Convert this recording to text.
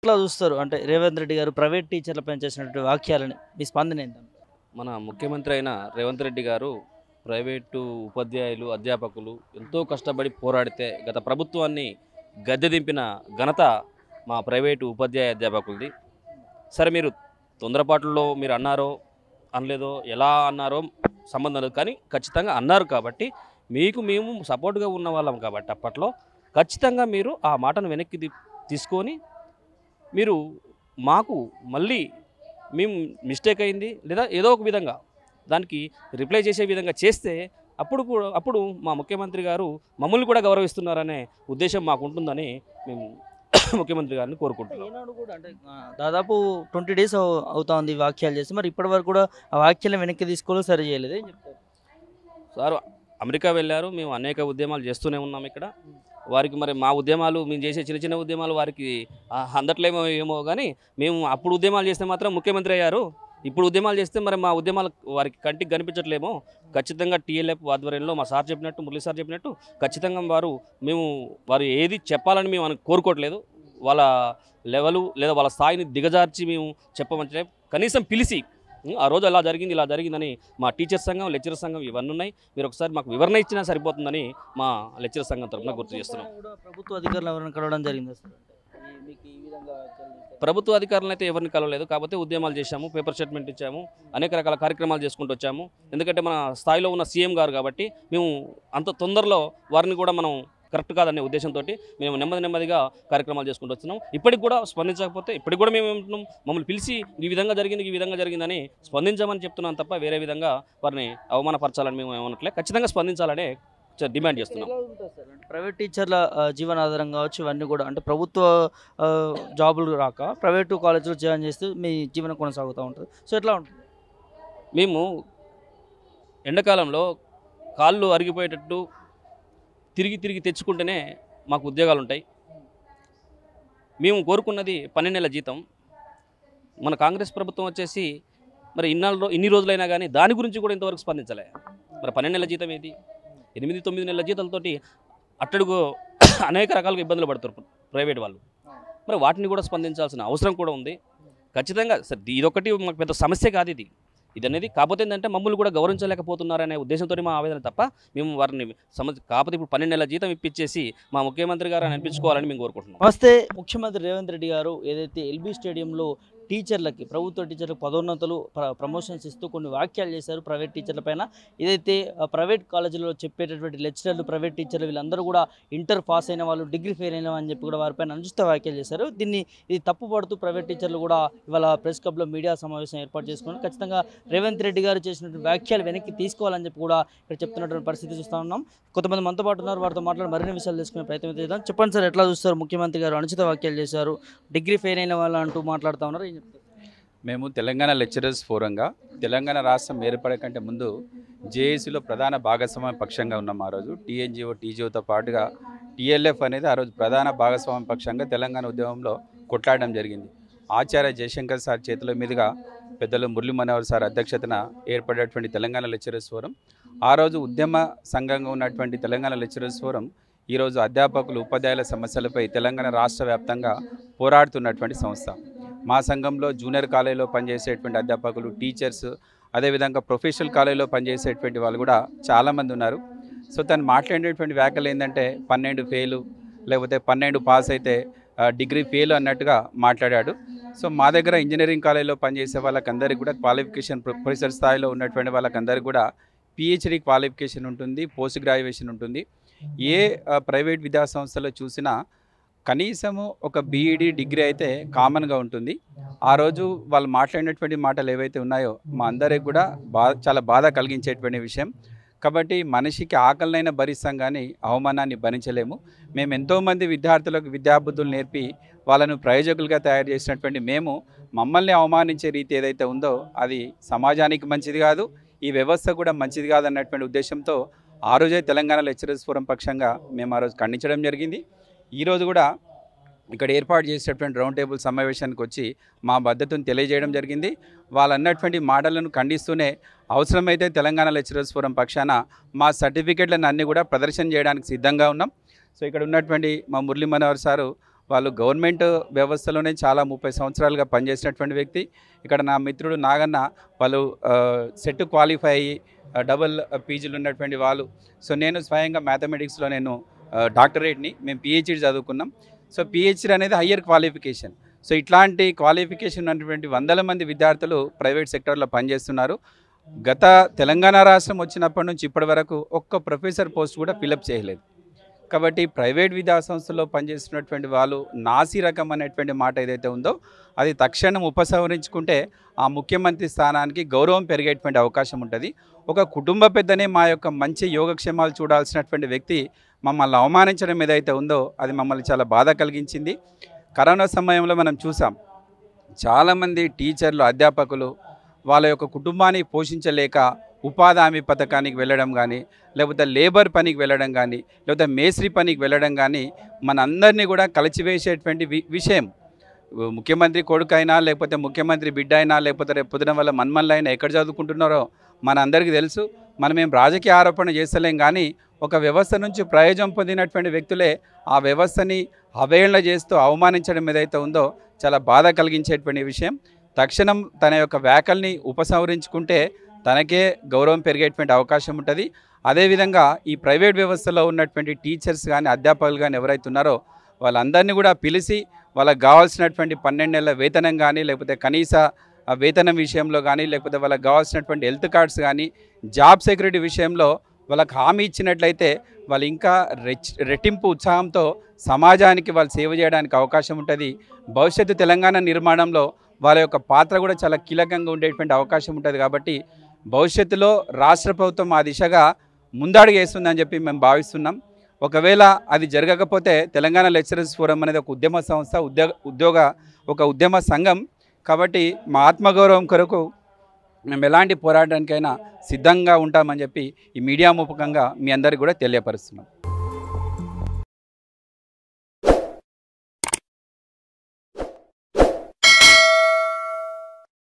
ఎట్లా చూస్తారు అంటే రేవంత్ రెడ్డి గారు ప్రైవేట్ టీచర్లపై చేసినటువంటి వాక్యాలని మీ స్పందన ఏంటంటే? మన ముఖ్యమంత్రి అయిన రేవంత్ రెడ్డి గారు ప్రైవేటు ఉపాధ్యాయులు అధ్యాపకులు ఎంతో కష్టపడి పోరాడితే గత ప్రభుత్వాన్ని గద్దె దింపిన ఘనత మా ప్రైవేటు ఉపాధ్యాయ అధ్యాపకులది. సరే, మీరు తొందరపాటులో మీరు అన్నారో అనలేదో ఎలా అన్నారో సంబంధం లేదు, కానీ ఖచ్చితంగా అన్నారు కాబట్టి మేము సపోర్ట్గా ఉన్న వాళ్ళం కాబట్టి అప్పట్లో ఖచ్చితంగా మీరు ఆ మాటను వెనక్కి తీసుకొని మీరు మాకు మళ్ళీ మేము మిస్టేక్ అయింది లేదా ఏదో ఒక విధంగా దానికి రిప్లై చేసే విధంగా చేస్తే అప్పుడు మా ముఖ్యమంత్రి గారు మమ్మల్ని కూడా గౌరవిస్తున్నారనే ఉద్దేశం మాకు ఉంటుందని మేము ముఖ్యమంత్రి గారిని కోరుకుంటున్నాం. ఈనాడు కూడా అంటే దాదాపు 20 డేస్ అవుతా ఉంది ఈ వాక్యాలు చేసి, మరి ఇప్పటి వరకు కూడా ఆ వాక్యాలను వెనక్కి తీసుకోవాలి, సరి చేయలేదు ఏం చెప్తారు? సార్ అమెరికా వెళ్ళారు, మేము అనేక ఉద్యమాలు చేస్తూనే ఉన్నాం ఇక్కడ. వారికి మరి మా ఉద్యమాలు మేము చేసే చిన్న చిన్న ఉద్యమాలు వారికి అందట్లేమో ఏమో, కానీ మేము అప్పుడు ఉద్యమాలు చేస్తే మాత్రం ముఖ్యమంత్రి అయ్యారు. ఇప్పుడు ఉద్యమాలు చేస్తే మరి మా ఉద్యమాలు వారికి కంటికి కనిపించట్లేమో. ఖచ్చితంగా టీఎల్ఎఫ్ ఆధ్వర్యంలో మా సార్ చెప్పినట్టు, మురళీ సార్ చెప్పినట్టు ఖచ్చితంగా వారు ఏది చెప్పాలని మేము కోరుకోవట్లేదు. వాళ్ళ లెవెలు లేదా వాళ్ళ స్థాయిని దిగజార్చి మేము చెప్పమంటే కనీసం పిలిచి ఆ రోజు అలా జరిగింది ఇలా జరిగిందని మా టీచర్ సంఘం, లెక్చరర్ సంఘం ఇవన్నీ ఉన్నాయి, మీరు ఒకసారి మాకు వివరణ ఇచ్చినా సరిపోతుందని మా లెక్చరర్ సంఘం తరఫున గుర్తు చేస్తున్నాం. ప్రభుత్వ అధికారులు ఎవరైనా కలవడం జరిగింది? ప్రభుత్వ అధికారులను అయితే ఎవరిని కలవలేదు, కాకపోతే ఉద్యమాలు చేశాము, పేపర్ స్టేట్మెంట్ ఇచ్చాము, అనేక రకాల కార్యక్రమాలు చేసుకుంటూ వచ్చాము. ఎందుకంటే మన స్థాయిలో ఉన్న సీఎం గారు కాబట్టి మేము అంత తొందరలో వారిని కూడా మనం కరెక్ట్ కాదనే ఉద్దేశంతో మేము నెమ్మదిగా కార్యక్రమాలు చేసుకుంటూ వస్తున్నాం. ఇప్పటికి కూడా స్పందించకపోతే ఇప్పటికి కూడా మేము ఏమంటున్నాం, మమ్మల్ని పిలిచి ఈ విధంగా జరిగిందని స్పందించామని చెప్తున్నాం తప్ప వేరే విధంగా వారిని అవమానపరచాలని మేము ఏమనట్లే. ఖచ్చితంగా స్పందించాలనే డిమాండ్ చేస్తున్నాం. ప్రైవేట్ టీచర్ల జీవనాధారం కావచ్చు ఇవన్నీ కూడా అంటే ప్రభుత్వ జాబులు రాక ప్రైవేటు కాలేజీలో జాయిన్ చేస్తూ మీ జీవనం కొనసాగుతూ ఉంటుంది. సో ఎట్లా ఉంటుంది? మేము ఎండాకాలంలో కాళ్ళు అరిగిపోయేటట్టు తిరిగి తెచ్చుకుంటేనే మాకు ఉద్యోగాలు ఉంటాయి. మేము కోరుకున్నది 12 నెలల జీతం. మన కాంగ్రెస్ ప్రభుత్వం వచ్చేసి మరి ఇన్ని రోజులైనా కానీ దాని గురించి కూడా ఇంతవరకు స్పందించలే. మరి 12 నెలల జీతం ఏది? 8-9 నెలల జీతాలతోటి అట్టడుగు అనేక రకాలుగా ఇబ్బందులు పడుతున్నారు ప్రైవేట్ వాళ్ళు. మరి వాటిని కూడా స్పందించాల్సిన అవసరం కూడా ఉంది. ఖచ్చితంగా సార్ ఇదొకటి మాకు పెద్ద సమస్య కాదు ఇది అనేది. కాకపోతే ఏంటంటే మమ్మల్ని కూడా గౌరవించలేకపోతున్నారనే ఉద్దేశంతో మా ఆవేదన తప్ప మేము వారిని కాకపోతే ఇప్పుడు 12 నెలల జీతం ఇప్పించేసి మా ముఖ్యమంత్రి గారు అనిపించుకోవాలని మేము కోరుకుంటున్నాం. వస్తే ముఖ్యమంత్రి రేవంత్ రెడ్డి గారు ఏదైతే ఎల్బీ స్టేడియంలో టీచర్లకి ప్రభుత్వ టీచర్లకు పదోన్నతులు ప్రమోషన్స్ ఇస్తూ కొన్ని వ్యాఖ్యలు చేశారు ప్రైవేట్ టీచర్ల పైన. ఏదైతే ప్రైవేట్ కాలేజీలో చెప్పేటటువంటి లెక్చరర్లు, ప్రైవేట్ టీచర్లు వీళ్ళందరూ కూడా ఇంటర్ పాస్ అయిన వాళ్ళు, డిగ్రీ ఫెయిల్ అయిన అని చెప్పి కూడా వారిపైన అనుచిత వ్యాఖ్యలు చేశారు. ఇది తప్పుపడుతూ ప్రైవేట్ టీచర్లు కూడా ఇవాళ ప్రెస్ క్లబ్లో మీడియా సమావేశం ఏర్పాటు చేసుకుని ఖచ్చితంగా రేవంత్ రెడ్డి గారు చేసినటువంటి వ్యాఖ్యలు వెనక్కి తీసుకోవాలని చెప్పి కూడా ఇక్కడ చెప్తున్నటువంటి పరిస్థితి చూస్తూ ఉన్నాం. కొంతమంది మనతో పాటు ఉన్నారు, వారితో మాట్లాడి మరిన్ని విషయాలు తెలుసుకునే ప్రయత్నం చేద్దాం. చెప్పండి సార్, ఎట్లా చూస్తారు? ముఖ్యమంత్రి గారు అనుచిత వ్యాఖ్యలు చేశారు, డిగ్రీ ఫెయిల్ అయిన వాళ్ళు అంటూ మాట్లాడుతూ ఉన్నారు. మేము తెలంగాణ లెక్చరర్స్ ఫోరంగా తెలంగాణ రాష్ట్రం ఏర్పడకంటే ముందు జేఏసీలో ప్రధాన భాగస్వామ్య పక్షంగా ఉన్నాం. ఆ రోజు టీఎన్జిఓ, టీజీఓతో పాటుగా టీఎల్ఎఫ్ అనేది ఆ రోజు ప్రధాన భాగస్వామ్య పక్షంగా తెలంగాణ ఉద్యమంలో కొట్లాడడం జరిగింది. ఆచార్య జయశంకర్ సార్ చేతుల మీదుగా పెద్దలు మురళీ మనోహర్ సార్ అధ్యక్షతన ఏర్పడేటువంటి తెలంగాణ లెక్చరర్స్ ఫోరం, ఆ రోజు ఉద్యమ సంఘంగా ఉన్నటువంటి తెలంగాణ లెక్చరర్స్ ఫోరం ఈరోజు అధ్యాపకులు, ఉపాధ్యాయుల సమస్యలపై తెలంగాణ రాష్ట్ర వ్యాప్తంగా పోరాడుతున్నటువంటి సంస్థ. మా సంఘంలో జూనియర్ కాలేజీలో పనిచేసేటువంటి అధ్యాపకులు, టీచర్స్, అదేవిధంగా ప్రొఫెషనల్ కాలేజీలో పనిచేసేటువంటి వాళ్ళు కూడా చాలామంది ఉన్నారు. సో తను మాట్లాడేటువంటి వ్యాఖ్యలు ఏంటంటే 12 ఫెయిలు లేకపోతే 12 పాస్ అయితే డిగ్రీ ఫెయిల్ అన్నట్టుగా మాట్లాడాడు. సో మా దగ్గర ఇంజనీరింగ్ కాలేజీలో పనిచేసే వాళ్ళకందరికీ కూడా క్వాలిఫికేషన్ ప్రొఫెసర్ స్థాయిలో ఉన్నటువంటి వాళ్ళకందరికీ కూడా పిహెచ్డి క్వాలిఫికేషన్ ఉంటుంది, పోస్ట్ గ్రాడ్యుయేషన్ ఉంటుంది. ఏ ప్రైవేట్ విద్యా సంస్థలో చూసినా కనీసము ఒక బీఈడి డిగ్రీ అయితే కామన్గా ఉంటుంది. ఆ రోజు వాళ్ళు మాట్లాడినటువంటి మాటలు ఏవైతే ఉన్నాయో మా అందరికి కూడా చాలా బాధ కలిగించేటువంటి విషయం. కాబట్టి మనిషికి ఆకలినైనా భరిస్తాం కానీ అవమానాన్ని భరించలేము. మేము ఎంతోమంది విద్యార్థులకు విద్యాబుద్ధులు నేర్పి వాళ్ళను ప్రయోజకులుగా తయారు చేసినటువంటి మేము మమ్మల్ని అవమానించే రీతి ఏదైతే ఉందో అది సమాజానికి మంచిది కాదు, ఈ వ్యవస్థ కూడా మంచిది కాదు అన్నటువంటి ఉద్దేశంతో ఆ రోజే తెలంగాణ లెక్చరర్స్ ఫోరం పక్షంగా మేము ఆ రోజు ఖండించడం జరిగింది. ఈరోజు కూడా ఇక్కడ ఏర్పాటు చేసేటువంటి రౌండ్ టేబుల్ సమావేశానికి వచ్చి మా మద్దతును తెలియజేయడం జరిగింది. వాళ్ళు అన్నటువంటి మాటలను ఖండిస్తూనే అవసరమైతే తెలంగాణ లెక్చరర్స్ ఫోరం పక్షాన మా సర్టిఫికెట్లను అన్నీ కూడా ప్రదర్శన చేయడానికి సిద్ధంగా ఉన్నాం. సో ఇక్కడ ఉన్నటువంటి మా మురళీ మనోహర్ సారు వాళ్ళు గవర్నమెంట్ వ్యవస్థలోనే చాలా 30 సంవత్సరాలుగా పనిచేసినటువంటి వ్యక్తి. ఇక్కడ నా మిత్రుడు నాగన్న వాళ్ళు సెట్ క్వాలిఫై అయ్యి డబుల్ పీజీలు ఉన్నటువంటి వాళ్ళు. సో నేను స్వయంగా మ్యాథమెటిక్స్లో నేను డాక్టరేట్ని, మేము పిహెచ్డి చదువుకున్నాం. సో పిహెచ్డి అనేది హయ్యర్ క్వాలిఫికేషన్. సో ఇట్లాంటి క్వాలిఫికేషన్ ఉన్నటువంటి వందల మంది విద్యార్థులు ప్రైవేట్ సెక్టర్లో పనిచేస్తున్నారు. గత తెలంగాణ రాష్ట్రం వచ్చినప్పటి నుంచి ఇప్పటి వరకు ఒక్క ప్రొఫెసర్ పోస్ట్ కూడా ఫిలప్ చేయలేదు. కాబట్టి ప్రైవేట్ విద్యా సంస్థల్లో పనిచేస్తున్నటువంటి వాళ్ళు నాసి రకం అనేటువంటి మాట ఏదైతే ఉందో అది తక్షణం ఉపసంహరించుకుంటే ఆ ముఖ్యమంత్రి స్థానానికి గౌరవం పెరిగేటువంటి అవకాశం ఉంటుంది. ఒక కుటుంబ పెద్దనే మా యొక్క మంచి యోగక్షేమాలు చూడాల్సినటువంటి వ్యక్తి మమ్మల్ని అవమానించడం ఏదైతే ఉందో అది మమ్మల్ని చాలా బాధ కలిగించింది. కరోనా సమయంలో మనం చూసాం, చాలామంది టీచర్లు, అధ్యాపకులు వాళ్ళ యొక్క కుటుంబాన్ని పోషించలేక ఉపాధి హామీ పథకానికి వెళ్ళడం కానీ, లేకపోతే లేబర్ పనికి వెళ్ళడం కానీ, లేకపోతే మేస్త్రి పనికి వెళ్ళడం కానీ మనందరినీ కూడా కలిచివేసేటువంటి విషయం. ముఖ్యమంత్రి కొడుకైనా, లేకపోతే ముఖ్యమంత్రి బిడ్డ అయినా, లేకపోతే రేపు పొద్దున వల్ల మన్మన్లైనా ఎక్కడ చదువుకుంటున్నారో మన అందరికీ తెలుసు. మనమేం రాజకీయ ఆరోపణ చేస్తలేం, కానీ ఒక వ్యవస్థ నుంచి ప్రయోజనం పొందినటువంటి వ్యక్తులే ఆ వ్యవస్థని అవహేళన చేస్తూ అవమానించడం ఏదైతే ఉందో చాలా బాధ కలిగించేటువంటి విషయం. తక్షణం తన యొక్క వ్యాఖ్యల్ని ఉపసంహరించుకుంటే తనకే గౌరవం పెరిగేటువంటి అవకాశం ఉంటుంది. అదేవిధంగా ఈ ప్రైవేట్ వ్యవస్థలో ఉన్నటువంటి టీచర్స్ కానీ, అధ్యాపకులు కానీ ఎవరైతే ఉన్నారో వాళ్ళందరినీ కూడా పిలిచి వాళ్ళకి కావాల్సినటువంటి 12 నెలల వేతనం కానీ, లేకపోతే కనీస వేతనం విషయంలో కానీ, లేకపోతే వాళ్ళకి కావాల్సినటువంటి హెల్త్ కార్డ్స్ కానీ, జాబ్ సెక్యూరిటీ విషయంలో వాళ్ళకి హామీ ఇచ్చినట్లయితే వాళ్ళు ఇంకా రెట్టింపు ఉత్సాహంతో సమాజానికి వాళ్ళు సేవ చేయడానికి అవకాశం ఉంటుంది. భవిష్యత్తు తెలంగాణ నిర్మాణంలో వాళ్ళ యొక్క పాత్ర కూడా చాలా కీలకంగా ఉండేటువంటి అవకాశం ఉంటుంది. కాబట్టి భవిష్యత్తులో రాష్ట్ర ప్రభుత్వం ఆ దిశగా ముందడుగు వేస్తుందని చెప్పి మేము భావిస్తున్నాం. ఒకవేళ అది జరగకపోతే తెలంగాణ లెక్చరర్స్ ఫోరం అనేది ఒక ఉద్యమ సంస్థ, ఒక ఉద్యమ సంఘం. కాబట్టి మా ఆత్మగౌరవం కొరకు మేము ఎలాంటి పోరాటానికైనా సిద్ధంగా ఉంటామని చెప్పి ఈ మీడియా ముఖంగా మీ అందరికీ కూడా తెలియపరుస్తున్నాం.